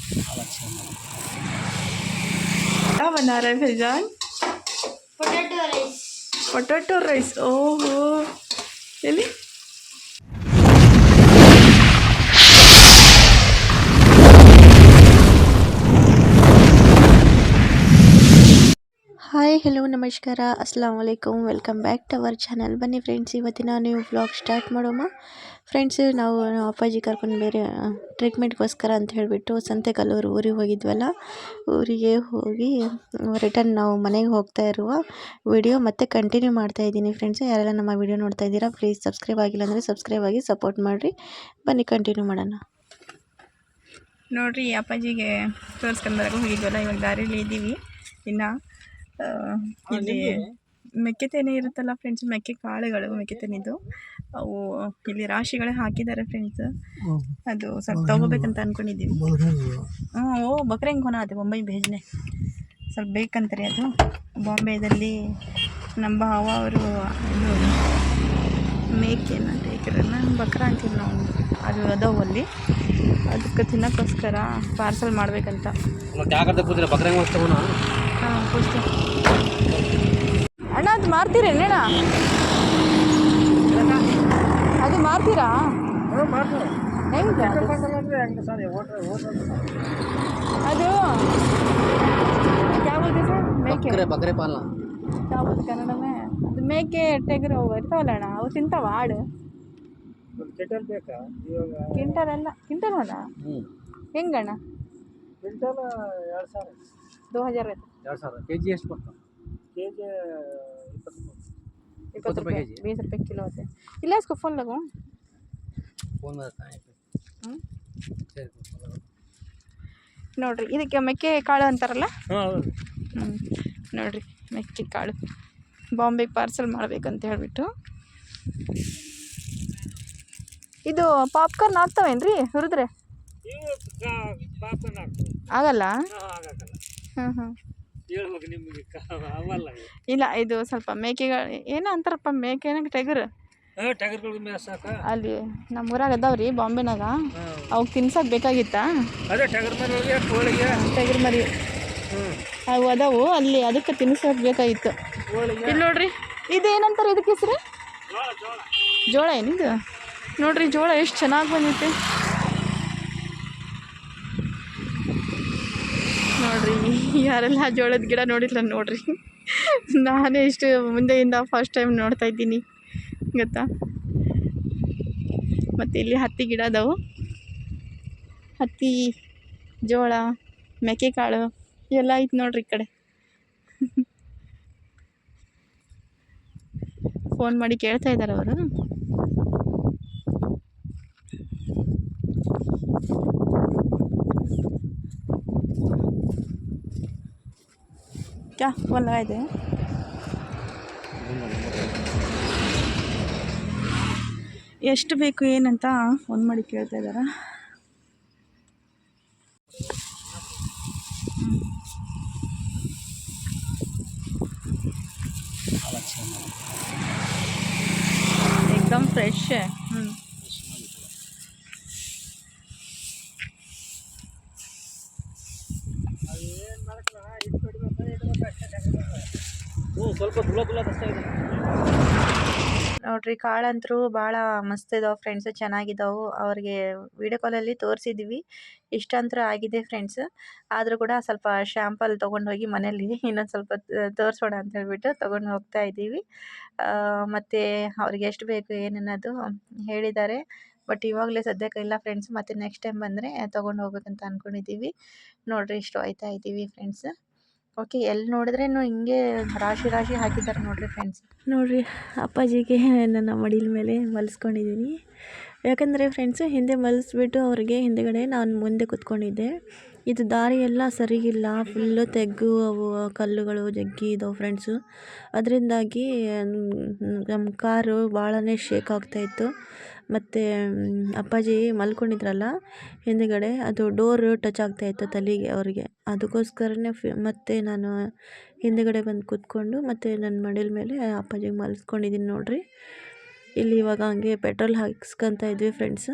क्या बना रहे हैं Faizan? Potato rice. Potato rice. ओहो ಎಲ್ಲಿ ಹಾಯ್ ಹಲೋ ನಮಸ್ಕಾರ ಅಸ್ಸಲಾಮು ಅಲೈಕುಮ್ welcome back to our channel. ಬನ್ನಿ ಫ್ರೆಂಡ್ಸ್, ಇವತ್ತಿನ ನೀವು ವ್ಲಾಗ್ ಸ್ಟಾರ್ಟ್ ಮಾಡೋಣ. ಫ್ರೆಂಡ್ಸ್, ನಾವು ಅಪ್ಪಾಜಿ ಕರ್ಕೊಂಡು ಬೇರೆ ಟ್ರೀಟ್ಮೆಂಟ್ಗೋಸ್ಕರ ಅಂತ ಹೇಳಿಬಿಟ್ಟು ಸಂತೆಕಲ್ಲೂರು ಊರಿಗೆ ಹೋಗಿದ್ವಲ್ಲ, ಊರಿಗೆ ಹೋಗಿ ರಿಟರ್ನ್ ನಾವು ಮನೆಗೆ ಹೋಗ್ತಾ ಇರುವ ವಿಡಿಯೋ ಮತ್ತೆ ಕಂಟಿನ್ಯೂ ಮಾಡ್ತಾ ಇದ್ದೀನಿ. ಫ್ರೆಂಡ್ಸ್, ಯಾರೆಲ್ಲ ನಮ್ಮ ವಿಡಿಯೋ ನೋಡ್ತಾ ಇದ್ದೀರಾ ಪ್ಲೀಸ್ ಸಬ್ಸ್ಕ್ರೈಬ್ ಆಗಿಲ್ಲ ಅಂದರೆ ಸಬ್ಸ್ಕ್ರೈಬ್ ಆಗಿ ಸಪೋರ್ಟ್ ಮಾಡಿರಿ. ಬನ್ನಿ ಕಂಟಿನ್ಯೂ ಮಾಡೋಣ. ನೋಡಿರಿ, ಅಪ್ಪಾಜಿಗೆ ತೋರಿಸ್ಕೊಂಡ್ಬರಕ್ಕೆ ಹೋಗಿದ್ವಲ್ಲ, ಇವಾಗ ದಾರಿಯಲ್ಲಿ ಇದ್ದೀವಿ. ಇನ್ನು ಇಲ್ಲಿ ಮೆಕ್ಕೆತೆನೆ ಇರುತ್ತಲ್ಲ ಫ್ರೆಂಡ್ಸ್, ಮೆಕ್ಕೆ ಕಾಳುಗಳು, ಮೆಕ್ಕೆತೆನೆದು ಅವು ಇಲ್ಲಿ ರಾಶಿಗಳೇ ಹಾಕಿದ್ದಾರೆ ಫ್ರೆಂಡ್ಸ್. ಅದು ಸ್ವಲ್ಪ ತೊಗೋಬೇಕಂತ ಅಂದ್ಕೊಂಡಿದ್ದೀವಿ. ಓ ಬಕ್ರಂಗೆ ಹೊನ ಅದು ಬೊಂಬೈ ಬೇಜನೆ ಸ್ವಲ್ಪ ಬೇಕಂತಾರೆ. ಅದು ಬಾಂಬೆದಲ್ಲಿ ನಮ್ಮ ಭಾವ ಅವರು ಇದು ಮೇಕೆನ ಟೇಕರನ್ನ ಬಕ್ರ ಅಂತೀವಿ ನಾವು, ಅದು ಅದಾವು ಅಲ್ಲಿ, ಅದಕ್ಕೆ ತಿನ್ನೋಕ್ಕೋಸ್ಕರ ಪಾರ್ಸಲ್ ಮಾಡಬೇಕಂತ. ಹಾಂ ಪೂಜ್ತೆ ಅಣ್ಣ, ಅದು ಮಾರ್ತೀರೇನಣ್ಣ? ಅದು ಮಾರ್ತೀರಾ? ಹೆಂಗೆ ಅದು ಯಾವ ಮೇಕೆ बकरे पालना ಯಾವುದು ಕನ್ನಡನೇ? ಅದು ಮೇಕೆ ಟೆಗರು ಅವು ಇರ್ತಾವಲ್ಲ ಅಣ್ಣ, ಅವು ತಿಂತಾವ ಆಡು? ಕ್ವಿಂಟಲ್ ಅಲ್ಲ, ಕ್ವಿಂಟಲ್ ಅಲ್ಲ ಹೆಂಗಣ್ಣ? ಕ್ವಿಂಟಲ್ 2000 ಆಯ್ತು. 2000 ಕೆಜಿ ಎಷ್ಟು ಬರ್ತಾವೆ? ಕೆಜಿ 20 रुपये केजी, 20 रुपये किलो होते. ಇಲ್ಲ इसको फोन लगाओ. ಫೋನ್ ನೋಡ್ರಿ, ಇದಕ್ಕೆ ಮೆಕ್ಕೆ ಕಾಳು ಅಂತಾರಲ್ಲ. ಹಾಂ, ನೋಡ್ರಿ ಮೆಕ್ಕೆ ಕಾಳು ಬಾಂಬೆಗೆ ಪಾರ್ಸಲ್ ಮಾಡ್ಬೇಕಂತ ಹೇಳ್ಬಿಟ್ಟು. ಇದು ಪಾಪ್ಕಾರ್ನ್ ಆಗ್ತಾವೇನ್ರಿ ಹುರಿದ್ರೆ? ಆಗಲ್ಲ. ಹಾಂ ಹಾಂ, ಇಲ್ಲ ಇದು ಸ್ವಲ್ಪ ಮೇಕೆಗಳು ಏನೋ ಅಂತಾರಪ್ಪ, ಮೇಕೆನ ಟೆಗರ್ ಅಲ್ಲಿ ನಮ್ಮ ಊರಾಗ ಅದಾವ್ರಿ ಬಾಂಬೆನಾಗ, ಅವಾಗ ತಿನ್ಸಕ್ಕೆ ಬೇಕಾಗಿತ್ತಾ ಟೆಗರ್ ಮರಿ, ಅವು ಅದಾವು ಅಲ್ಲಿ, ಅದಕ್ಕೆ ತಿನ್ಸಕ್ಕೆ ಬೇಕಾಗಿತ್ತು. ಇಲ್ಲಿ ನೋಡ್ರಿ, ಇದೇನಂತಾರೆ ಇದಕ್ಕೆ ಹೆಸ್ರು? ಜೋಳ ಏನಿದು? ನೋಡ್ರಿ ಜೋಳ ಎಷ್ಟು ಚೆನ್ನಾಗಿ ಬಂದೈತೆ ನೋಡ್ರಿ. ಯಾರೆಲ್ಲ ಜೋಳದ ಗಿಡ ನೋಡಿಲ್ಲ ನೋಡ್ರಿ, ನಾನೇ ಇಷ್ಟು ಮುಂದೆಯಿಂದ ಫಸ್ಟ್ ಟೈಮ್ ನೋಡ್ತಾ ಇದ್ದೀನಿ ಗೊತ್ತಾ. ಮತ್ತು ಇಲ್ಲಿ ಹತ್ತಿ ಗಿಡ ಅದಾವು, ಹತ್ತಿ, ಜೋಳ, ಮೆಕ್ಕೆಕಾಳು ಎಲ್ಲ ಐತೆ ನೋಡ್ರಿ ಈ ಕಡೆ. ಫೋನ್ ಮಾಡಿ ಕೇಳ್ತಾ ಇದ್ದಾರೆ ಅವರು. क्या फोन लगाए थे? ಎಷ್ಟು ಬೇಕು ಏನಂತ ಫೋನ್ ಮಾಡಿ ಕೇಳ್ತಾ ಇದ್ದಾರಾ. एकदम फ्रेश है. ಸ್ವಲ್ಪ ಧೂಳ ಬರ್ತಾ ಇದೆ ನೋಡ್ರಿ, ಕಾಳಂತರೂ ಭಾಳ ಮಸ್ತ್ ಇದಾವೆ ಫ್ರೆಂಡ್ಸ್, ಚೆನ್ನಾಗಿದ್ದಾವೆ. ಅವ್ರಿಗೆ ವಿಡಿಯೋ ಕಾಲಲ್ಲಿ ತೋರಿಸಿದ್ವಿ, ಇಷ್ಟಂತೂ ಆಗಿದೆ ಫ್ರೆಂಡ್ಸ್. ಆದರೂ ಕೂಡ ಸ್ವಲ್ಪ ಶ್ಯಾಂಪಲ್ ತೊಗೊಂಡು ಹೋಗಿ ಮನೇಲಿ ಇನ್ನೊಂದು ಸ್ವಲ್ಪ ತೋರಿಸೋಣ ಅಂತ ಹೇಳ್ಬಿಟ್ಟು ತೊಗೊಂಡು ಹೋಗ್ತಾ ಇದ್ದೀವಿ. ಮತ್ತು ಅವ್ರಿಗೆ ಎಷ್ಟು ಬೇಕು ಏನನ್ನೋದು ಹೇಳಿದ್ದಾರೆ. ಬಟ್ ಇವಾಗಲೇ ಸದ್ಯಕ್ಕೆ ಇಲ್ಲ ಫ್ರೆಂಡ್ಸ್, ಮತ್ತು ನೆಕ್ಸ್ಟ್ ಟೈಮ್ ಬಂದರೆ ತೊಗೊಂಡು ಹೋಗ್ಬೇಕಂತ ಅಂದ್ಕೊಂಡಿದ್ದೀವಿ. ನೋಡಿರಿ, ಇಷ್ಟು ಹೋಯ್ತಾ ಇದ್ದೀವಿ ಫ್ರೆಂಡ್ಸ್. ಓಕೆ, ಎಲ್ಲಿ ನೋಡಿದ್ರೇನು ಹಿಂಗೆ ರಾಶಿ ರಾಶಿ ಹಾಕಿದ್ದಾರೆ ನೋಡಿರಿ ಫ್ರೆಂಡ್ಸ್. ನೋಡಿರಿ, ಅಪ್ಪಾಜಿಗೆ ನನ್ನ ಮಡಿಲ ಮೇಲೆ ಮಲಸ್ಕೊಂಡಿದ್ದೀನಿ. ಯಾಕಂದರೆ ಫ್ರೆಂಡ್ಸು ಹಿಂದೆ ಮಲಗಿಸ್ಬಿಟ್ಟು ಅವ್ರಿಗೆ ಹಿಂದೆಗಡೆ ನಾನು ಮುಂದೆ ಕೂತ್ಕೊಂಡಿದ್ದೆ. ಇದು ದಾರಿ ಎಲ್ಲ ಸರಿಗಿಲ್ಲ, ಫುಲ್ಲು ತೆಗ್ಗು, ಅವು ಕಲ್ಲುಗಳು ಜಗ್ಗಿ ಇದಾವೆ ಫ್ರೆಂಡ್ಸು. ಅದರಿಂದಾಗಿ ನಮ್ಮ ಕಾರು ಭಾಳನೇ ಶೇಕ್ ಆಗ್ತಾಯಿತ್ತು. ಮತ್ತು ಅಪ್ಪಾಜಿ ಮಲ್ಕೊಂಡಿದ್ರಲ್ಲ ಹಿಂದುಗಡೆ, ಅದು ಡೋರು ಟಚ್ ಆಗ್ತಾಯಿತ್ತು ತಲೆಗೆ ಅವ್ರಿಗೆ. ಅದಕ್ಕೋಸ್ಕರನೇ ಮತ್ತು ನಾನು ಹಿಂದುಗಡೆ ಬಂದು ಕೂತ್ಕೊಂಡು ಮತ್ತು ನನ್ನ ಮಡಿಲ ಮೇಲೆ ಅಪ್ಪಾಜಿಗೆ ಮಲಗಿಸ್ಕೊಂಡಿದ್ದೀನಿ ನೋಡಿರಿ. ಇಲ್ಲಿ ಇವಾಗ ಹಂಗೆ ಪೆಟ್ರೋಲ್ ಹಾಕಿಸ್ಕೊತಾ ಇದ್ವಿ ಫ್ರೆಂಡ್ಸ್.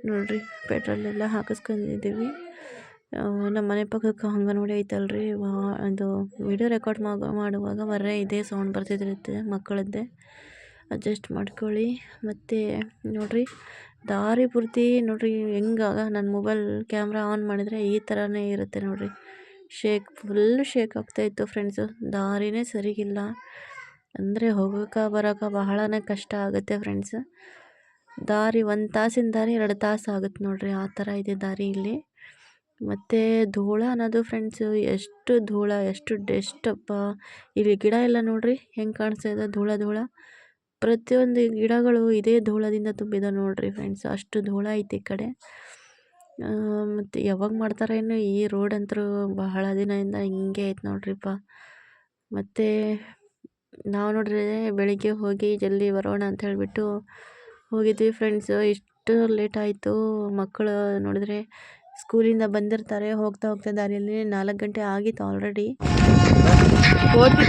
ನೋಡಿರಿ, ಪೆಟ್ರೋಲೆಲ್ಲ ಹಾಕಿಸ್ಕೊಂಡಿದ್ದೀವಿ. ನಮ್ಮ ಮನೆ ಪಕ್ಕಕ್ಕೆ ಅಂಗನವಾಡಿ ಐತಲ್ರಿ, ಅದು ವಿಡಿಯೋ ರೆಕಾರ್ಡ್ ಮಾಡುವಾಗ ಬರೀ ಇದೇ ಸೌಂಡ್ ಬರ್ತಿರುತ್ತೆ ಮಕ್ಕಳದ್ದೇ. ಅಡ್ಜಸ್ಟ್ ಮಾಡ್ಕೊಳ್ಳಿ. ಮತ್ತು ನೋಡಿರಿ ದಾರಿ ಪೂರ್ತಿ ನೋಡಿರಿ ಹೆಂಗಾಗ ನನ್ನ ಮೊಬೈಲ್ ಕ್ಯಾಮ್ರಾ ಆನ್ ಮಾಡಿದರೆ ಈ ಥರನೇ ಇರುತ್ತೆ ನೋಡಿರಿ. ಫುಲ್ ಶೇಕ್ ಆಗ್ತಾಯಿತ್ತು ಫ್ರೆಂಡ್ಸು. ದಾರಿನೇ ಸರಿಗಿಲ್ಲ, ಅಂದರೆ ಹೋಗೋಕೆ ಬರೋಕೆ ಬಹಳನೇ ಕಷ್ಟ ಆಗುತ್ತೆ ಫ್ರೆಂಡ್ಸ್. ದಾರಿ 1 ತಾಸಿನ ದಾರಿ 2 ತಾಸು ಆಗುತ್ತೆ ನೋಡಿರಿ, ಆ ಥರ ಇದೆ ದಾರಿ ಇಲ್ಲಿ. ಮತ್ತು ಧೂಳ ಅನ್ನೋದು ಫ್ರೆಂಡ್ಸು, ಎಷ್ಟು ಧೂಳ, ಎಷ್ಟು ಡಸ್ಟಪ್ಪ. ಇಲ್ಲಿ ಗಿಡ ಎಲ್ಲ ನೋಡಿರಿ ಹೆಂಗೆ ಕಾಣಿಸ್ತಾ ಇದೆ, ಧೂಳ. ಪ್ರತಿಯೊಂದು ಗಿಡಗಳು ಇದೇ ಧೂಳದಿಂದ ತುಂಬಿದ ನೋಡಿರಿ ಫ್ರೆಂಡ್ಸ್, ಅಷ್ಟು ಧೂಳ ಐತೆ ಈ ಕಡೆ. ಮತ್ತು ಯಾವಾಗ ಮಾಡ್ತಾರೇನು ಈ ರೋಡ್ ಅಂತೂ, ಬಹಳ ದಿನದಿಂದ ಹಿಂಗೆ ಐತೆ ನೋಡ್ರಿಪ್ಪ. ಮತ್ತು ನಾವು ನೋಡ್ರಿ ಬೆಳಿಗ್ಗೆ ಹೋಗಿ ಜಲ್ದಿ ಬರೋಣ ಅಂತ ಹೇಳಿಬಿಟ್ಟು ಹೋಗಿದ್ವಿ ಫ್ರೆಂಡ್ಸು. ಇಷ್ಟು ಲೇಟ್ ಆಯಿತು. ಮಕ್ಕಳು ನೋಡಿದ್ರೆ ಸ್ಕೂಲಿಂದ ಬಂದಿರ್ತಾರೆ, ಹೋಗ್ತಾ ದಾರಿಯಲ್ಲಿ 4 ಗಂಟೆ ಆಗಿತ್ತು ಆಲ್ರೆಡಿ. ಹೋದ್ವಿ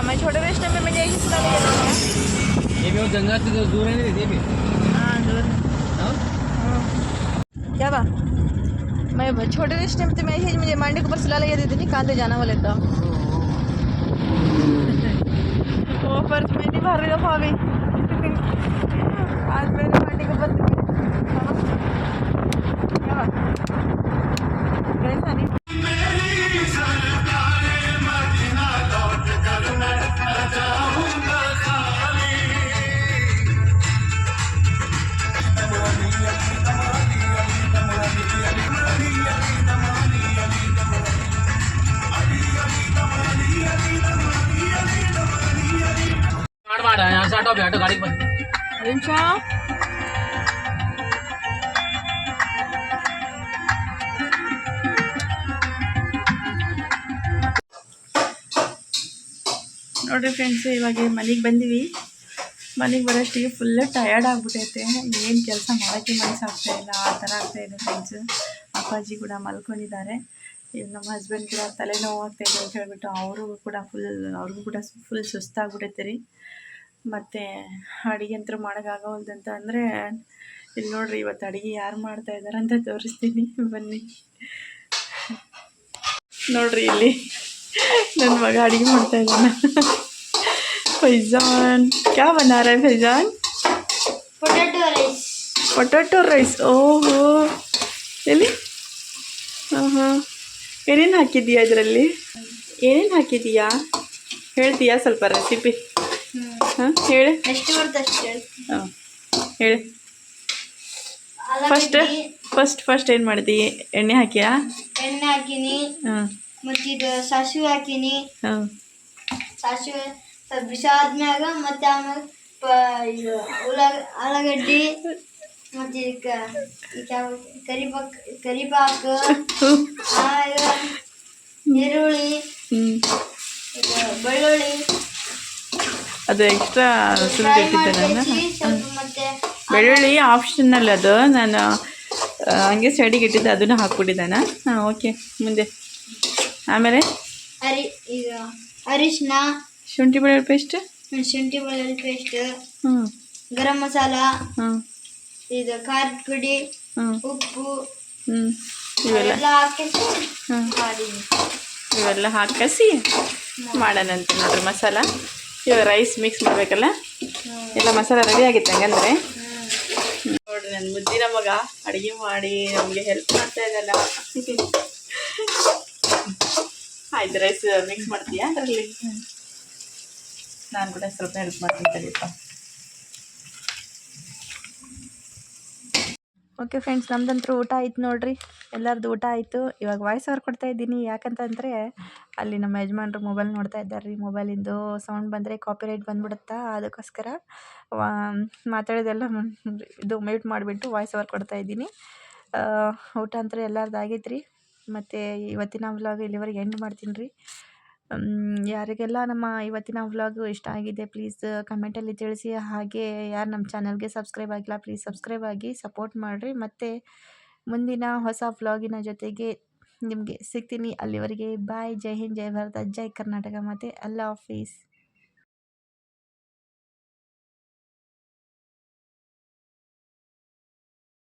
मैं छोटे रेस्टोरेंट में मुझे यही सुना लिया था। ये भी वो जंगल से दूर है ना, ये भी हाँ दूर है। हाँ? क्या बा मैं छोटे रेस्टोरेंट में तो मैं मुझे मंडी के ऊपर सिला लगा देती थी, कहाँ से जाना वाले था वो पर मैं नहीं भर रही दफा अभी आज मैंने मंडी के ऊपर क्या बा कैसा नहीं मार यहाँ से हटो, बैठो गाड़ी पर। अच्छा ನೋಡಿರಿ ಫ್ರೆಂಡ್ಸ್, ಇವಾಗ ಮನೆಗೆ ಬಂದಿವಿ. ಮನೆಗೆ ಬರೋಷ್ಟಿಗೆ ಫುಲ್ ಟಯರ್ಡ್ ಆಗಿಬಿಟ್ಟೈತೆ. ಏನು ಕೆಲಸ ಮಾಡೋಕ್ಕೆ ಮನಸ್ಸಾಗ್ತಾಯಿಲ್ಲ, ಆ ಥರ ಆಗ್ತಾಯಿದೆ ಫ್ರೆಂಡ್ಸ್. ಅಪ್ಪಾಜಿ ಕೂಡ ಮಲ್ಕೊಂಡಿದ್ದಾರೆ. ಈಗ ನಮ್ಮ ಹಸ್ಬೆಂಡ್ ಕೂಡ ತಲೆನೋವು ಆಗ್ತಾಯಿದೆ ಅಂತ ಹೇಳ್ಬಿಟ್ಟು ಅವ್ರಿಗೂ ಕೂಡ ಫುಲ್ ಸುಸ್ತಾಗ್ಬಿಟ್ಟೈತೆ ರೀ. ಮತ್ತು ಅಡುಗೆ ಅಂತೂ ಮಾಡೋಕ್ಕಾಗವಲ್ದಂತ ಅಂದರೆ ಇಲ್ಲಿ ನೋಡಿರಿ, ಇವತ್ತು ಅಡುಗೆ ಯಾರು ಮಾಡ್ತಾಯಿದ್ದಾರೆ ಅಂತ ತೋರಿಸ್ತೀನಿ ಬನ್ನಿ. ನೋಡಿರಿ ಇಲ್ಲಿ ನನ್ನ ಮಗ ಅಡುಗೆ ಮಾಡ್ತಾಯಿದ್ದಾನೆ. फैजान क्या बना रहा है फैजान? Potato rice. ओहो ಎಲ್ಲಿ ಏನೇನು ಹಾಕಿದ್ದೀಯಾ ಇದರಲ್ಲಿ? ಏನೇನು ಹಾಕಿದ್ದೀಯಾ ಹೇಳ್ತೀಯಾ ಸ್ವಲ್ಪ ರೆಸಿಪಿ? ಹಾಂ ಹೇಳಿ. ಎಷ್ಟು ಬರುತ್ತೆ ಅಷ್ಟು ಹೇಳಿ. ಹಾಂ ಹೇಳಿ. ಫಸ್ಟ್ ಏನು ಮಾಡಿದಿ? ಎಣ್ಣೆ ಹಾಕಿಯಾ? ಎಣ್ಣೆ ಹಾಕಿನಿ. ಹಾಂ ಮತ್ತು ಇದು ಸಾಸಿವೆ ಹಾಕಿನಿ. ಹಾಂ ಸಾಸಿವೆ ಬಿಸಿ ಆದ್ಮ್ಯಾಗ ಮತ್ತೆ ಆಮೇಲೆ ಇದು ಉಳ್ಳಾಗಡ್ಡಿ ಮತ್ತು ಕರಿಪಾಕು ಆಮೇಲೆ ಈರುಳ್ಳಿ ಬೆಳ್ಳುಳ್ಳಿ ಅದು ಎಕ್ಸ್ಟ್ರಾ ಸುರಿದಿಟ್ಟಿದ್ದೆ ನಾನು. ಸ್ವಲ್ಪ ಮತ್ತೆ ಬೆಳ್ಳುಳ್ಳಿ ಆಪ್ಷನಲ್, ಅದು ನಾನು ಹಂಗೆ ಸೈಡಿಗೆ ಇಟ್ಟಿದ್ದೆ, ಅದನ್ನು ಹಾಕ್ಬಿಟ್ಟಿದ್ದಾನ. ಹಾಂ ಓಕೆ, ಮುಂದೆ ಆಮೇಲೆ ಇದು ಅರಿಶಿನ, ಶುಂಠಿ ಬೆಳ್ಳುಳ್ಳಿ ಪೇಸ್ಟ್, ಹ್ಞೂ ಗರಂ ಮಸಾಲ, ಹ್ಞೂ ಇದು ಖಾರದ ಪುಡಿ, ಹ್ಞೂ ಉಪ್ಪು ಹ್ಞೂ ಇವೆಲ್ಲ ಹಾಕಿ ಹ್ಞೂ ಮಾಡಿದ್ದೀನಿ. ಇವೆಲ್ಲ ಹಾಕಿ ಮಾಡೋಣಂತೆ ನೋಡ್ರಿ ಮಸಾಲ. ಇವಾಗ ರೈಸ್ ಮಿಕ್ಸ್ ಮಾಡಬೇಕಲ್ಲ, ಎಲ್ಲ ಮಸಾಲ ರೆಡಿ ಆಗಿತ್ತು ಹಂಗಂದ್ರೆ. ನೋಡ್ರಿ ನನ್ನ ಮುದ್ದಿನ ಮಗ ಅಡುಗೆ ಮಾಡಿ ನಮಗೆ ಹೆಲ್ಪ್ ಮಾಡ್ತಾ ಇದ್ದಲ್ಲ. ಆಯ್ತು, ರೈಸ್ ಮಿಕ್ಸ್ ಮಾಡ್ತೀಯಾ ಅದರಲ್ಲಿ? ನಾನು ಕೂಡ ಸ್ವಲ್ಪ ಹೆಲ್ಪ್ ಮಾಡ್ತೀನಿ ತಡಿಯಪ್ಪ. ಓಕೆ ಫ್ರೆಂಡ್ಸ್, ನಮ್ದಂತೂ ಊಟ ಆಯ್ತು ನೋಡ್ರಿ, ಎಲ್ಲರದ್ದು ಊಟ ಆಯಿತು. ಇವಾಗ ವಾಯ್ಸ್ ಓವರ್ ಕೊಡ್ತಾ ಇದ್ದೀನಿ, ಯಾಕಂತಂದರೆ ಅಲ್ಲಿ ನಮ್ಮ ಯಜಮಾನ್ರು ಮೊಬೈಲ್ ನೋಡ್ತಾ ಇದ್ದಾರೆ ರೀ. ಮೊಬೈಲಿಂದು ಸೌಂಡ್ ಬಂದರೆ ಕಾಪಿರೈಟ್ ಬಂದ್ಬಿಡುತ್ತಾ, ಅದಕ್ಕೋಸ್ಕರ ಮಾತಾಡೋದೆಲ್ಲ ಇದು ಮ್ಯೂಟ್ ಮಾಡಿಬಿಟ್ಟು ವಾಯ್ಸ್ ಓವರ್ ಕೊಡ್ತಾ ಇದ್ದೀನಿ. ಊಟ ಅಂತೂ ಎಲ್ಲರದ್ದು ಆಗೈತೆ ರೀ. ಮತ್ತು ಇವತ್ತಿನ ವ್ಲಾಗ್ ಇಲ್ಲಿವರೆಗೆ ಎಂಡ್ ಮಾಡ್ತೀನಿ ರೀ. ಯಾರಿಗೆಲ್ಲ ನಮ್ಮ ಇವತ್ತಿನ ವ್ಲಾಗು ಇಷ್ಟ ಆಗಿದೆ ಪ್ಲೀಸ್ ಕಮೆಂಟಲ್ಲಿ ತಿಳಿಸಿ. ಹಾಗೆ ಯಾರು ನಮ್ಮ ಚಾನಲ್ಗೆ ಸಬ್ಸ್ಕ್ರೈಬ್ ಆಗಿಲ್ಲ ಪ್ಲೀಸ್ ಸಬ್ಸ್ಕ್ರೈಬ್ ಆಗಿ ಸಪೋರ್ಟ್ ಮಾಡಿರಿ. ಮತ್ತು ಮುಂದಿನ ಹೊಸ ವ್ಲಾಗಿನ ಜೊತೆಗೆ ನಿಮಗೆ ಸಿಗ್ತೀನಿ. ಅಲ್ಲಿವರೆಗೆ ಬಾಯ್. ಜೈ ಹಿಂದ್, ಜೈ ಭಾರತ, ಜೈ ಕರ್ನಾಟಕ ಮಾತೆ. ಅಲ್ಲಾ ಹಾಫೀಸ್.